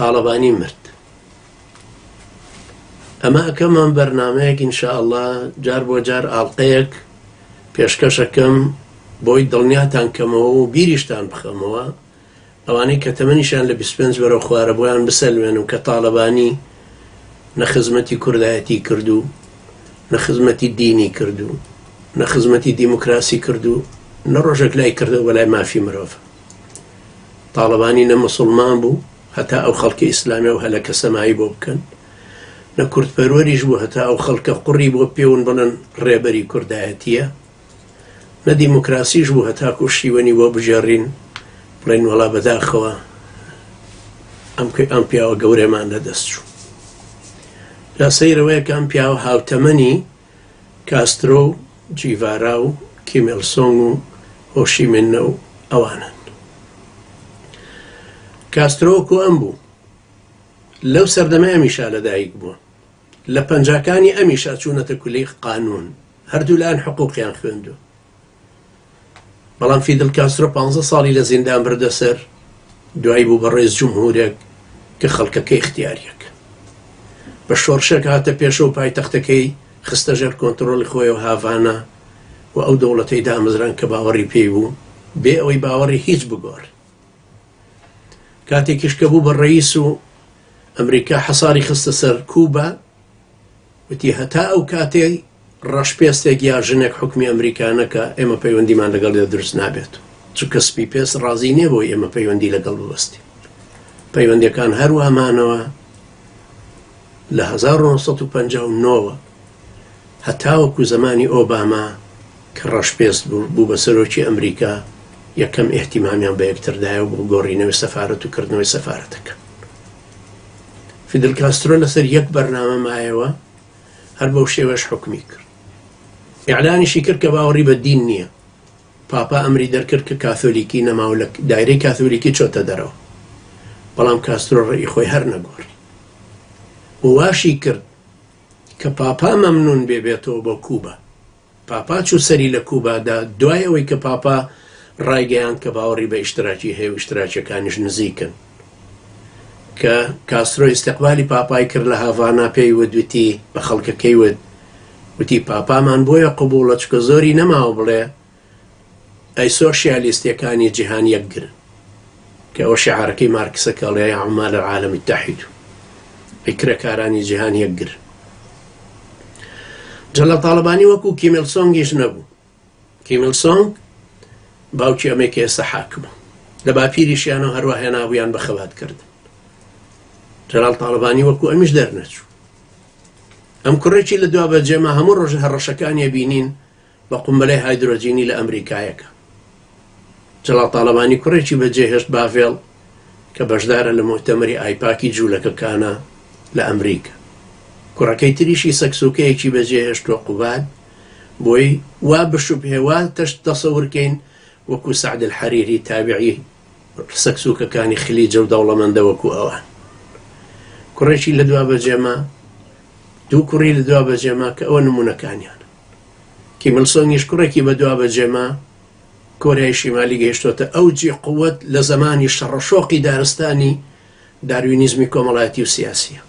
طالبانی مرد. ئەمە ئەکەمان بەرنامەیەک ئینشاءالله جار بۆ جار ئاڵلقەیەک پێشکەشەکەم بۆی دڵنیاتان کەمەوە و بیریشتان بخەمەوە ئەوانەی کە تەمەنیشان لە 25 بەرەو خوارە بۆیان بسەلوێنم کە طالبانی نەخزمەتی کوردایەتی کردو، نەخزمەتی دینی کردو، نەخزمەتی دیموکراسی کردو، نەڕۆژێک لای کردو بە لای مافی مرۆڤ. طالبانی نە موسڵمان بوو هەتا ئەو خەڵکی ئیسلامی و هەلەکە سەمایی بۆ بکەن، نە کوردپەروەریش بوو هەتا ئەو خەڵکە قوڕی بۆ پێون بڵن ڕێبەری کوردایەتیە، نە دیموکراسیش بوو هەتا کوشتیوەنی بۆ بژێڕین بڵێن وەڵا بەداخەوە ئەم پیاوە گەورەمان لەدەست چوو. لە سەیرەوەیە کە ئەم پیاوە هاوتەمەنی کاسترۆ و جیڤارا و کیم ئیل سۆنگ و هۆشیمینە و ئەوانن. کاسترۆ وەکو ئەم بوو لەو سەردەمە ئەمیشا لەدایک بووە، لە پەنجاکانی ئەمیشا چوونەتە کولەی قانون، هەردوو لایەن حقوقیان خوێندووە. بەڵام فیدل کاسترۆ 15 ساڵی لە زیندان بردەسەر، دوای بوو بە ڕێز جومهورێک کە خەڵکەکە اختیاریەک بە شۆڕشێک هاتە پێشەوە پایتەختەکەی خستە ژێر کۆنتڕۆڵی خۆی و هاڤانە و ئەو دەوڵەتەی دامەزران کە باوەڕی پێی بوو بێ ئەوەی باوەڕی هیچ بگۆڕ. کاتێکیش کە بوو بە ڕەئیس و ئەمریکا حەساری خستە سەر کووبا، وتی هەتا ئەو کاتێ ڕەشپێستێک یا ژنێک حکمی ئەمریکانەکە ئێمە پەیوەندیمان لەگەڵ دروست نابێت، چونکە سپی پێست ڕازی نییە بۆی ئێمە پەیوەندی لەگەڵ ببەستی. پەیوەندیەکان هەروەمانەوە لە 1959 هەتا وەکو زمانی ئۆباما کە ڕەشپێست بوو بە سەرۆکی ئەمریکا یەکەم ئێحتیمامیان بە یەکتردایە و بۆ گۆڕینەوەی سەفارەت و کردنەوەی سەفارەتەکە. فیدل کاسترۆ لەسەر یەک بەرنامە مایەوە هەر بەو شێوەش حکمی کرد. ئیعلانیشی کرد کە باوەڕی بە دین نییە. پاپا ئەمری دەرکرد کە کاتۆلیکی نەماو لە دایرەی کاتۆلیکی چۆتە دەرەوە، بەڵام کاسترۆ ڕێی خۆی هەر نەگۆڕی. واشی کرد کە پاپا مەمنون بێتەوە بۆ کووبا. پاپا چوو سەری لە کووبادا دوای ئەوەی کە پاپا ڕایگەیان کە باوەڕی بە ئیشتراکی هەیە و ئیشتراکیەکانیش نزیکن، کە کاسترۆ ئیستیقبالی پاپای کرد لە هاڤانا، پێی وتی بە خەڵکەکەی وتی پاپامان بۆیە قبوڵە چکە زۆری نەماوە بڵێ ئەی سۆشیالیستیەکانی جیهان یەکگرن، کە ئەوە شیعارەکەی مارکسە کە ئەڵێ یا عومال العالم التحید، ئەی کرێکارانی جیهان یەکگرن. جەڵە طالبانی وەکو کیم ئیل سۆنگیش نەبوو. کیم ئیل سۆنگ باوکی ئەمەیەکە ئێستا حاکمە، لە باپیریشیانەوە هەروە هێنابوویان بە خەواتکردن. جەلال طالبانی وەکو ئەمیش دەرنەچوو. ئەم کوڕێکی لە دوا بەجێمە هەموو ڕۆژ هەڕەشەکانی بینین بە قومبەلەی هایدرۆجینی لە ئەمریکایەکە. جەلال طالبانی کوڕێکی بەجێهێشت بافێڵ کە بەشدارە لە مۆتەمەری ئایپاکی جوولەکەکانە لە ئەمریکا. کوڕەکەی تریشی سەکسوکەیەکی بەجێهێشتوە قوباد، بۆی وا بشوب هێوا تەشت تەسەورکەین وەکو سەعد الحەریری تابعی سەکسوکەکانی خلیجە و دەوڵەمەندە وەکو ئەوان. کوڕێکی لە دوا بەجێمە، دوو کوڕی لە دوا بەجێما کە ئەوە نمونونەکانیان. کیم ئیل سۆنگیش کوڕێکی بە دوا بەجێما کۆریای شیمالی گەیشتۆتە ئەوجی قووەت لە زەمانی شەڕەشۆقی دارستانی داروینیزمی کۆمەڵایەتی و سیاسیە.